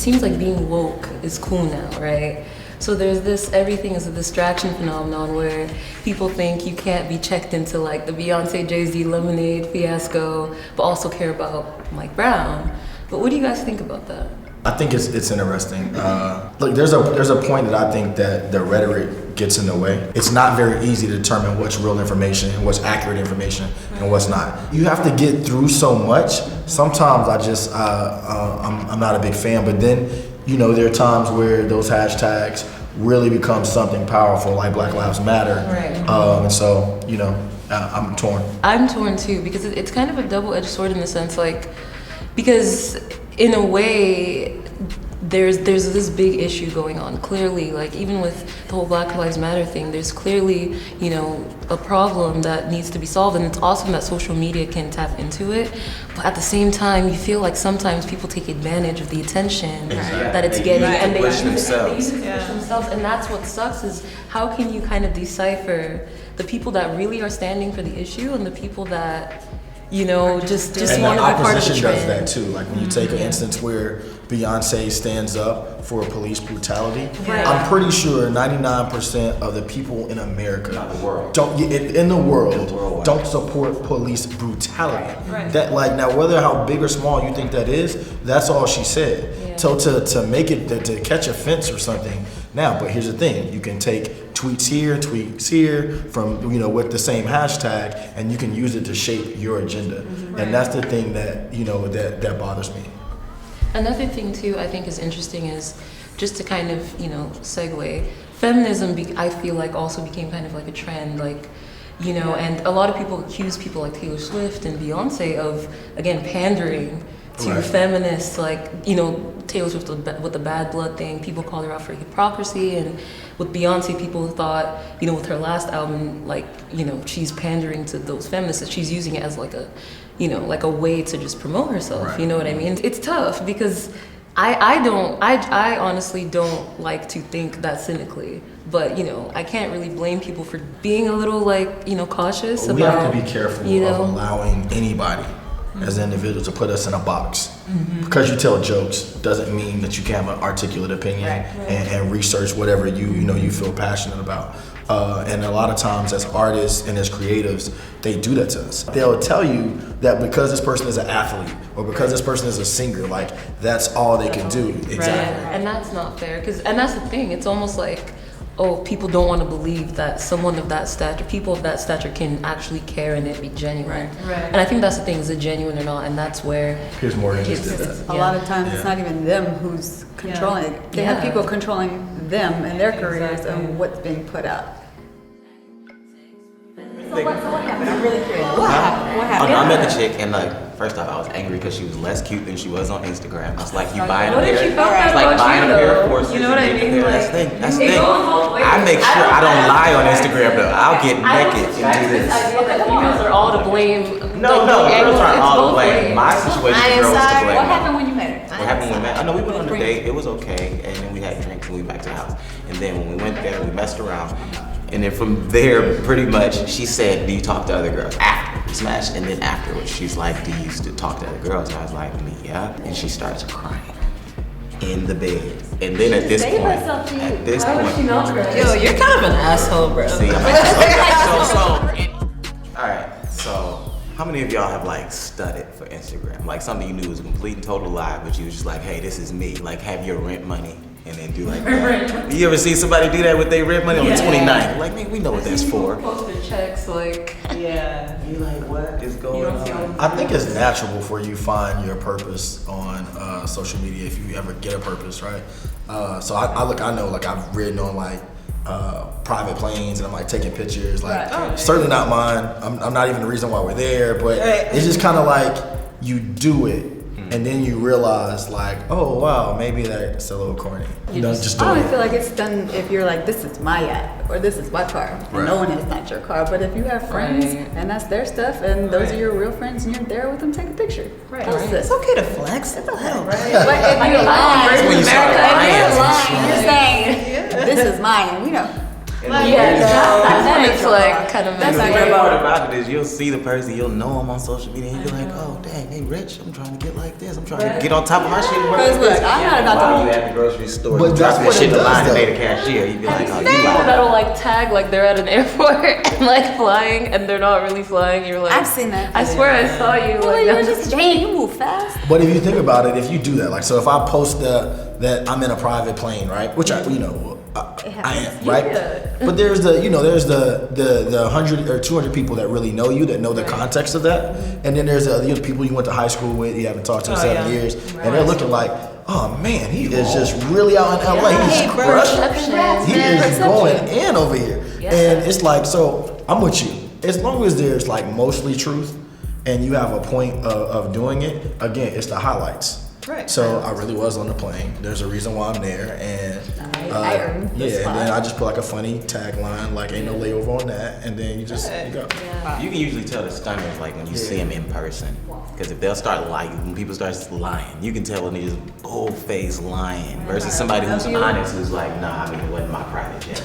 seems like being woke is cool now, right? So there's this, everything is a distraction phenomenon where people think you can't be checked into like the Beyonce, Jay-Z, Lemonade fiasco, but also care about Mike Brown. But what do you guys think about that? I think it's interesting. Look, there's a point that I think that the rhetoric gets in the way. It's not very easy to determine what's real information and what's accurate information and what's not. You have to get through so much. Sometimes I'm not a big fan, but then, you know, there are times where those hashtags really become something powerful, like Black Lives Matter. Right. And so, you know, I'm torn. I'm torn too, because it's kind of a double-edged sword in the sense, like, because in a way, there's this big issue going on. Clearly, like even with the whole Black Lives Matter thing, there's clearly, you know, a problem that needs to be solved, and it's awesome that social media can tap into it. But at the same time, you feel like sometimes people take advantage of the attention that it's getting, and they use it to push themselves. And that's what sucks, is how can you kind of decipher the people that really are standing for the issue and the people that, you know, just want to be part of the trend. And the opposition does that too. Like when you take an instance where Beyonce stands up for police brutality, I'm pretty sure 99% of the people in America don't support police brutality. Right. That, like, now whether how big or small you think that is, that's all she said. Yeah. So to make it to catch offense or something. Now, but here's the thing: you can take tweets here from, you know, with the same hashtag, and you can use it to shape your agenda. And that's the thing that, you know, that bothers me. Another thing too I think is interesting is, just to kind of, you know, segue, feminism I feel like also became kind of like a trend, like, you know, and a lot of people accuse people like Taylor Swift and Beyonce of, again, pandering to feminists, like, you know, Taylor Swift with the bad blood thing, people called her out for hypocrisy, and with Beyonce, people thought, you know, with her last album, like, you know, she's pandering to those feminists, that she's using it as like a, you know, like a way to just promote herself, you know what I mean? It's tough because I honestly don't like to think that cynically, but, you know, I can't really blame people for being a little, like, you know, cautious about. We have to be careful of allowing anybody as an individual to put us in a box. Because you tell jokes doesn't mean that you can't have an articulate opinion and research whatever you feel passionate about. And a lot of times as artists and as creatives, they do that to us. They'll tell you that because this person is an athlete or because this person is a singer, like that's all they can do. Exactly. Right. And that's not fair, and that's the thing, it's almost like, oh, people don't want to believe that someone of that stature, people of that stature can actually care and it be genuine. Right. And I think that's the thing, is it genuine or not? And that's where Piers Morgan just did that. A lot of times it's not even them who's controlling it. They have people controlling them and their careers and what's being put out. So what happened? I'm really curious. What happened? I met the chick, and like, first off, I was angry because she was less cute than she was on Instagram. It's like you buying a pair. It's like buying a pair of forces. You know what I mean? That's the thing. I make sure I don't lie on Instagram though. I'll get naked and do this. This idea that females are all to blame. No, girls aren't all to blame. My situation, girls to blame. What happened when you met her? What happened when we met? I know we went on a date. It was okay, and then we had drinks and we went back to the house. And then when we went there, we messed around. And then from there, pretty much, she said, do you talk to other girls? After we smashed, and then afterwards, she's like, do you used to talk to other girls? And I was like, yeah. And she starts crying in the bed. And then at this point, Yo, you're kind of an asshole, bro. See, I'm like, all right, so how many of y'all have like studied for Instagram? Like something you knew was a complete and total lie, but you was just like, hey, this is me. Like have your rent money. And then do like that. You ever see somebody do that with their rent money on the 29th? Like, man, we know what that's for. Posted checks, like, you like, what is going on? I think it's natural for you find your purpose on social media if you ever get a purpose, right? So I know, like I've ridden on like private planes and I'm like taking pictures, like certainly not mine. I'm not even the reason why we're there, but it's just kind of like you do it. And then you realize, like, oh wow, maybe that's a little corny. You know, just do it. I feel like it's done if you're like, this is my yacht or this is my car, and knowing it's not your car. But if you have friends and that's their stuff, and those are your real friends, and you're there with them, take a picture. It's okay to flex. It's okay, right? But if you're lying, you're saying this is mine. You know, And it's like kind of That's The not great good. part about it is you'll see the person, you'll know them on social media, and you'll be like, oh, dang, they rich. I'm trying to get like this. I'm trying to get on top of my shit. Because look, I'm not about While to. you at the grocery store, But you that's drop that what shit it in the does, line and though. pay the cashier. You'd be like, oh, you people lying. that'll like tag like they're at an airport and like flying and they're not really flying. You're like, I've seen that. I swear I saw you. Well, Like, you that were was just Jane. You move fast. But if you think about it, if you do that, like, so if I post that I'm in a private plane, right? Which I am, right? Yeah. But there's the 100 or 200 people that really know you, that know the context of that, and then there's the people you went to high school with, you haven't talked to in 7 years, and they're looking like, oh man, he is just really out in LA. He's crushing. He is going in over here, and it's like, so I'm with you. As long as there's like mostly truth, and you have a point of doing it. Again, it's the highlights. Right. So I really was on the plane. There's a reason why I'm there, and and then I just put like a funny tagline, like "Ain't no layover on that," and then you just you go. You can usually tell the stunners like when you see them in person, because if they'll start lying, when people start lying, you can tell when they just bold face lying versus somebody who's honest, who's like, nah, I mean, it wasn't my private jet.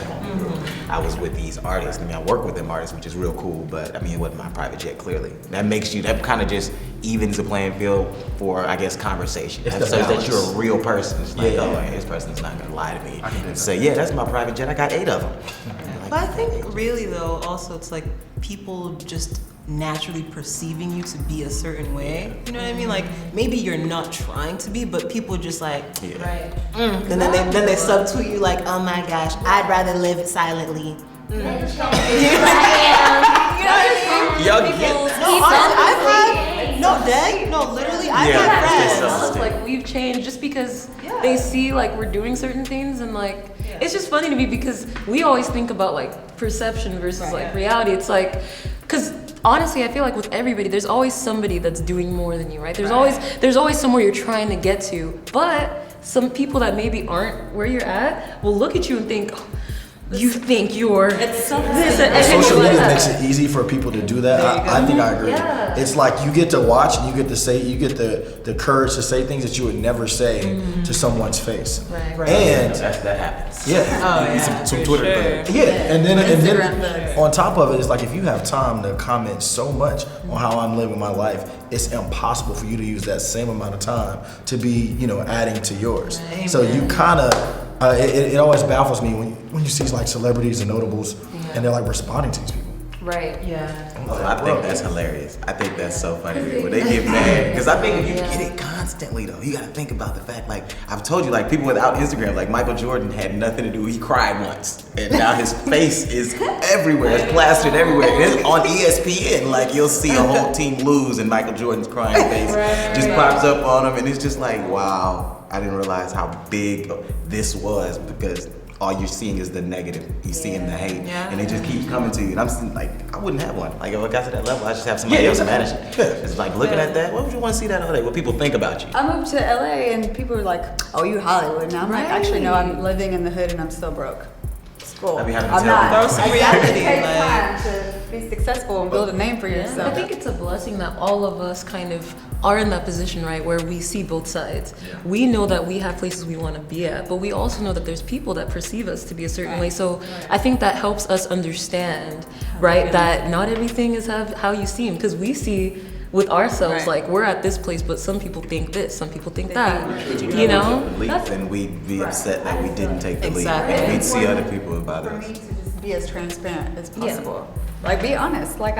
I was with these artists. I mean, I work with them artists, which is real cool, but I mean, it wasn't my private jet. Clearly, that kind of just evens the playing field for, I guess, conversation. It's That the says that balance. you're a real person. It's like, Yeah. oh, man, this person's not gonna lie to me and say, yeah, that's my private jet. I got 8 of them. But I think really though, also it's like people just naturally perceiving you to be a certain way. You know what I mean? Like maybe you're not trying to be, but people just like, right. and then they subtweet you like, oh my gosh, I'd rather live silently. You know what I mean? Y'all get No, honestly, I've had literally, I've Yeah, had it's friends. so- It's like we've changed just because they see like we're doing certain things, and like it's just funny to me because we always think about like perception versus like reality. It's like, because honestly, I feel like with everybody, there's always somebody that's doing more than you, right? There's always somewhere you're trying to get to, but some people that maybe aren't where you're at will look at you and think, oh, you think you're this and Social like media that. makes it easy for people to do that. I think I agree. Yeah. It's like you get to watch and you get to say, you get the courage to say things that you would never say to someone's face. Right. And that happens. yeah, Some Twitter thugs. yeah, and then Instagram thugs. on top of it, it's like if you have time to comment so much on how I'm living my life, it's impossible for you to use that same amount of time to be, adding to yours. So you kind of, it always baffles me when you see like celebrities and notables and they're like responding to these people. Right. Yeah. Oh, I think that's hilarious. I think that's so funny when they get mad. Because I think if you get it constantly, though, you got to think about the fact, like, I've told you, like, people without Instagram, like Michael Jordan had nothing to do. He cried once. And now his face is everywhere. It's plastered everywhere. And it's on ESPN. Like, you'll see a whole team lose and Michael Jordan's crying face just pops up on him. And it's just like, wow, I didn't realize how big this was, because all you're seeing is the negative. You're seeing the hate, and it just keeps coming to you. And I'm still, like, I wouldn't have one. Like, if I got to that level, I just have somebody else manage it. It's like looking at that. What would you want to see that all day? What people think about you? I moved to LA and people were like, "Oh, you Hollywood." Now I'm like, actually, no, I'm living in the hood and I'm still broke. It's cool. I be having to I'm tell not. people. There's some It reality, takes like- time to be successful and build a name for I yourself. think it's a blessing that all of us kind of are in that position, right, where we see both sides. We know that we have places we want to be at, but we also know that there's people that perceive us to be a certain way. So I think that helps us understand, right, that not everything is how you seem, because we see with ourselves, like, we're at this place, but some people think this, some people think that, you know? Leap, and we'd be upset that we didn't take the Exactly. leap. And we'd see other people about For us. me to just be as transparent as possible. Like, be honest. Like,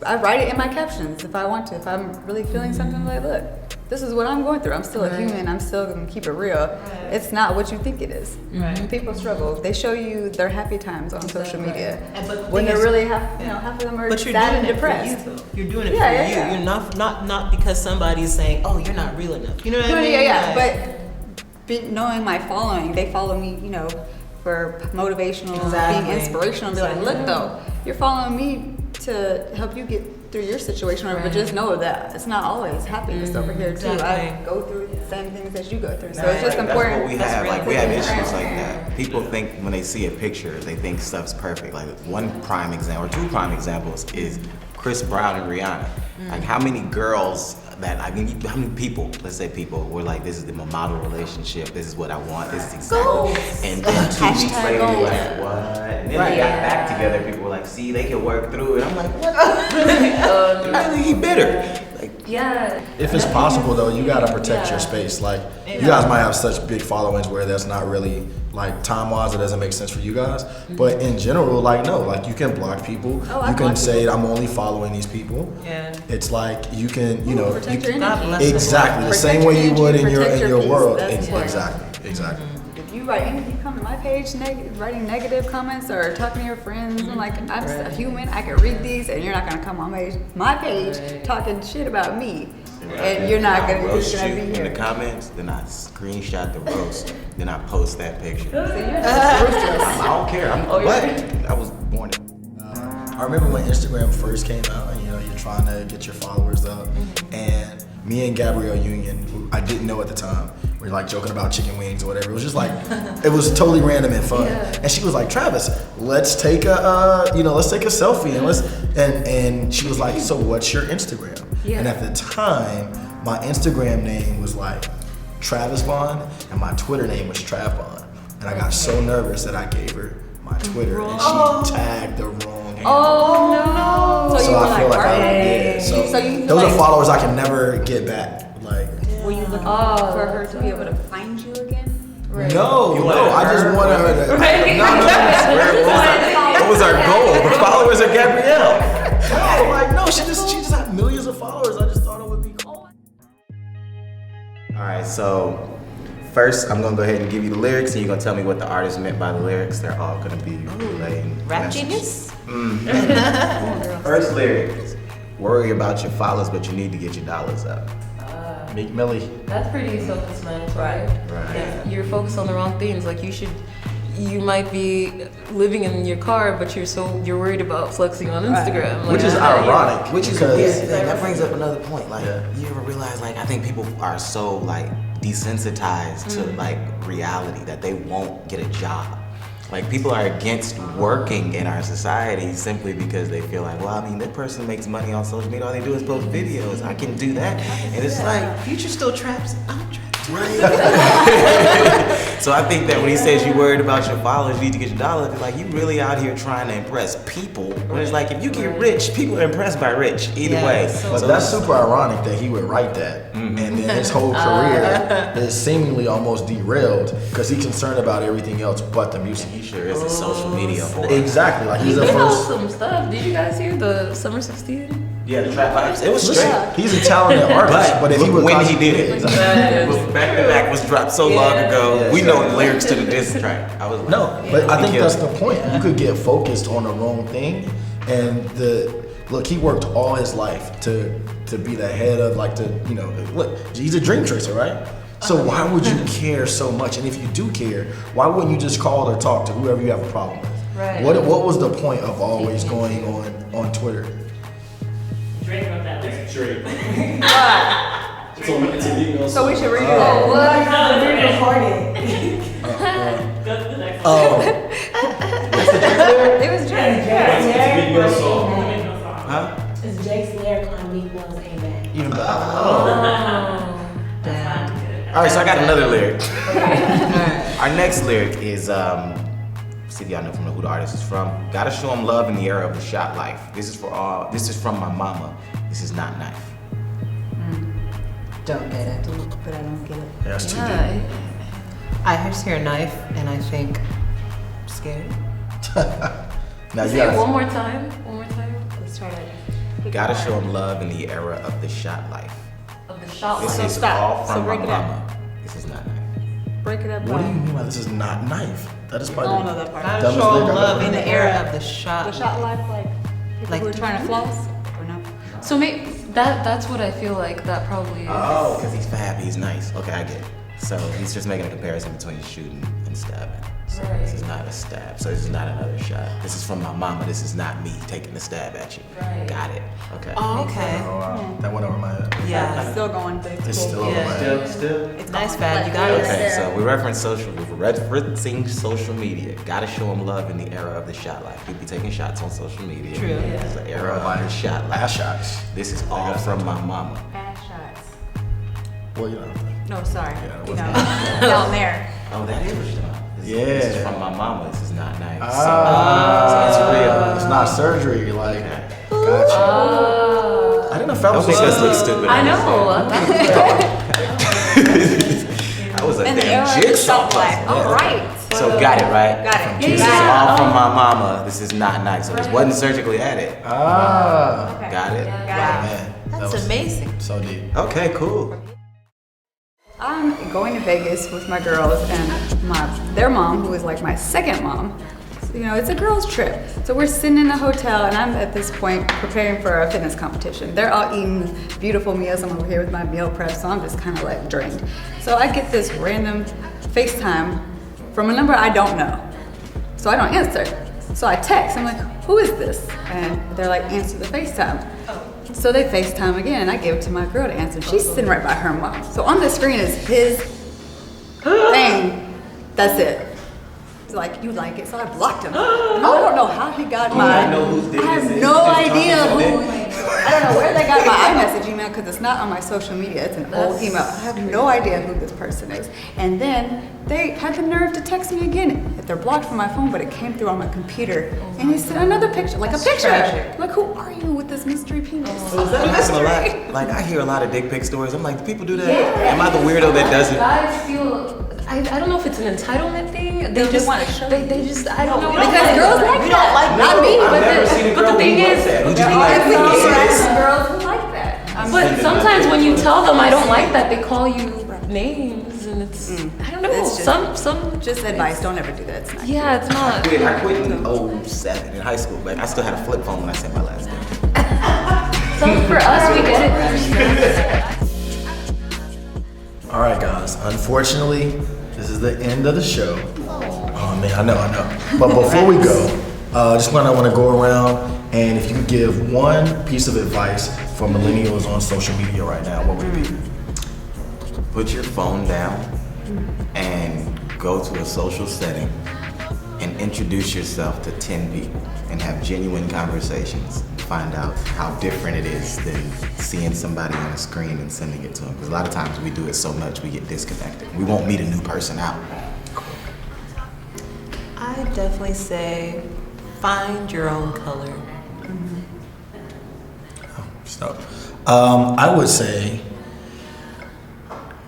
I write it in my captions if I want to. If I'm really feeling something, like, look, this is what I'm going through. I'm still a human. I'm still gonna keep it real. It's not what you think it is. Right. People struggle. They show you their happy times on social media. And but the When thing they're is- really half of them are But you're sad doing and it depressed. for you, though. You're doing it Yeah, for yeah, you. yeah. You're not because somebody's saying, "Oh, you're not real enough." You know what I mean? Yeah. Like- But knowing my following, they follow me, for motivational, Exactly. being inspirational. And be like, look, though, you're following me to help you get through your situation, but just know that it's not always happiness over here too. I Exactly. go through the same things that you go through, so Right. it's just That's important. what we That's have. really Like, we have good. issues like that. People think when they see a picture, they think stuff's perfect. Like, one prime example, or two prime examples, is Chris Brown and Rihanna. Like, how many girls that, I mean, how many people, let's say people, were like, this is my model relationship, this is what I want, this is exactly. And then 2 weeks later, you're like, what? And then they got back together, people were like, see, they can work through it. I'm like, what? Really? He bitter. Like, Yeah. If it's possible though, you gotta protect your space. Like you guys might have such big followings where that's not really like time-wise, it doesn't make sense for you guys. But in general, like no, like you can block people. You can say I'm only following these people. Yeah. It's like you can, you know, Protect you, your energy. exactly the Protect same your way you energy, would in protect your your peace. world. That's Exactly. If you come to my page writing negative comments or talking to your friends, and like I'm just a human, I can read these, and you're not gonna come on my page talking shit about me, and you're not gonna roast be you here. in the comments, then I screenshot the roast, then I post that picture. So you're just ruthless. I don't care. But I was born in. I remember when Instagram first came out, and you know you're trying to get your followers up, and me and Gabrielle Union, who I didn't know at the time, we were like joking about chicken wings or whatever. It was just like, it was totally random and fun. And she was like, Travis, let's take a selfie and she was like, so what's your Instagram? And at the time, my Instagram name was like Travis Bond, and my Twitter name was Trav Bond. And I got so nervous that I gave her my Twitter, and she tagged the wrong handle. Oh no! So I feel like I did. did. So you those like, are followers I can never get back. Like were you looking for her to be able to find you again? no, I just wanted her to. What was our goal? The followers of Gabrielle. No, like no, she just had millions of followers. I just thought it would be cool. All right, so first I'm gonna go ahead and give you the lyrics, and you're gonna tell me what the artist meant by the lyrics. They're all gonna be relating. Rap messages. genius? First lyric: worry about your followers, but you need to get your dollars up. Meek Millie. That's pretty self-explanatory. Right. If you're focused on the wrong things, like you might be living in your car, but you're worried about flexing on Instagram. Like, Which is ironic. Which is because a weird thing. That brings up another point. Like, you ever realize, like, I think people are so like desensitized to like reality that they won't get a job. Like, people are against working in our society simply because they feel like, well, I mean, that person makes money on social media. All they do is post videos. I can do that. And it's like, Future still traps. I'm trapped. right. So I think that when he says you're worried about your followers, you need to get your dollars, it's like you really out here trying to impress people. When it's like, if you get rich, people are impressed by rich. Either way. But that's super ironic that he would write that, and then his whole career is seemingly almost derailed because he's concerned about everything else but the music. He sure is a social media whore. Exactly, like he's the He knows first. some stuff. Did you guys hear the Summer 16? Yeah, the trap vibes. It was Listen, straight. he's a talented artist, but if he would when he did it, Exactly. Back to Back was dropped so long ago. Yeah, we sure. know the lyrics to the diss track. I was like, No, but I think killed that's it. the point. You could get focused on the wrong thing, and look, he worked all his life to be the head of look, he's a dream chaser, right? So why would you care so much? And if you do care, why wouldn't you just call or talk to whoever you have a problem with? Right. What was the point of always going on Twitter? Drake wrote that lyric. Drake. It's a video. So we should read it. No, we recorded. Go to the next one. It was Drake. It's a video song. Huh? It's Jake's lyric on Meek Mill's Amen. Even better. All right, so I got another lyric. Our next lyric is, see if y'all know who the artist is from. Gotta show them love in the era of the shot life. This is from my mama. This is not knife. Don't get it. But I don't get it. That's too Yeah. I just hear knife and I think scared. Now you Say it one gotta. more time. One more time. Let's try to. Gotta show them love in the era of the shot life. Of the shot This line. is stop. all So from break my it up. mama. This is not knife. Break it up. What do you mean by this is not knife? That is I probably. don't know that part. Gotta Dumbest show lyric I've love ever in the heard. era of the shot. The shot life, like people Like who are trying to floss, or no? So maybe that's what I feel like that probably is. Oh, because he's fab, he's nice. Okay, I get it. So he's just making a comparison between shooting and stabbing. So this is not a stab. So this is not another shot. This is from my mama. This is not me taking a stab at you. Right. Got it. Okay. Oh, okay. Oh wow, that went over my head. Yeah. Still going big. It's still over Yeah. my head. Still. It's nice, Fab. You got it. Okay, so we're referencing social media. Gotta show them love in the era of the shot life. People be taking shots on social media. True. This is the era of the shot life. Ass shots. This is all from my mama. Ass shots. Well, you know. No, sorry. Yeah, You know, down there. Oh, that is what you're talking about. Yeah. This is from my mama. This is not nice. Ah, So it's real. It's not surgery. Like, Okay. gotcha. I didn't know Don't fellas make was us look stupid. I know. I was a And the damn era jigsaw stuff like, puzzle. all right. So got it, right? Got it. This is all from my mama. This is not nice. So this wasn't surgically added. Ah, Okay. Got it. Got it. man. That That's was amazing. So deep. Okay, cool. I'm going to Vegas with my girls and their mom, who is like my second mom. So, you know, it's a girls' trip. So we're sitting in a hotel, and I'm at this point preparing for a fitness competition. They're all eating beautiful meals. I'm over here with my meal prep, so I'm just kind of like drained. So I get this random FaceTime from a number I don't know. So I don't answer. So I text. I'm like, who is this? And they're like, answer the FaceTime. So they FaceTime again, and I give it to my girl to answer. She's sitting right by her mom. So on the screen is his thing. That's it. It's like, you like it, so I blocked him. I don't know how he got my. I know whose dick I this have is. no Just idea talking who. about I don't know where they got my iMessage email because it's not on my social media. It's an old email. I have no idea who this person is. And then they had the nerve to text me again. They're blocked from my phone, but it came through on my computer. And he sent another picture, like a picture. tragic. Like, who are you with this mystery penis? I'm missing a lot. Like I hear a lot of dick pic stories. I'm like, do people do that? Am I the weirdo that doesn't? Guys feel. I don't know if it's an entitlement thing. They just wanna show They just. I don't know. Because girls like We that. don't like Not me, I've but never seen a but the girl thing who is- loves that. Who just there be are like, some girls who like that. But sometimes when you tell them I don't like that, they call you names, and it's. I don't know. It's just- Some. Just advice, don't ever do that. It's not. Yeah, it's not. I quit in 07 in high school. Like I still had a flip phone when I sent my last name. Some for us, we get it. All right, guys. Unfortunately, this is the end of the show. Oh man, I know. But before we go, just want to go around, and if you could give one piece of advice for millennials on social media right now, what would it be? Put your phone down and go to a social setting and introduce yourself to 10 people and have genuine conversations. Find out how different it is than seeing somebody on a screen and sending it to them. Because a lot of times we do it so much we get disconnected. We won't meet a new person out. I definitely say find your own color. So, I would say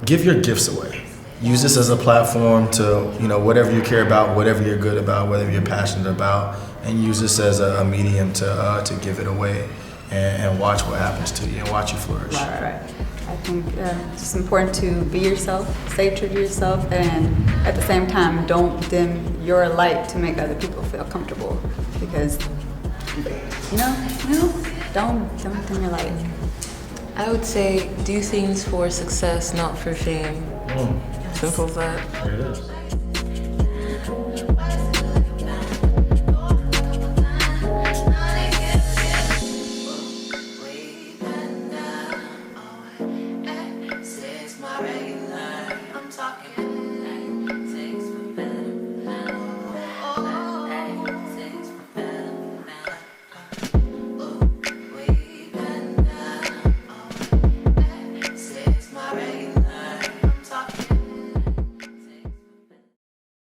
give your gifts away. Use this as a platform to, whatever you care about, whatever you're good about, whatever you're passionate about, and use this as a medium to give it away and watch what happens to you and watch you flourish. Right. I think it's important to be yourself, stay true to yourself, and at the same time, don't dim your light to make other people feel comfortable. Because, don't dim your light. I would say do things for success, not for fame. Simple as that. There it is.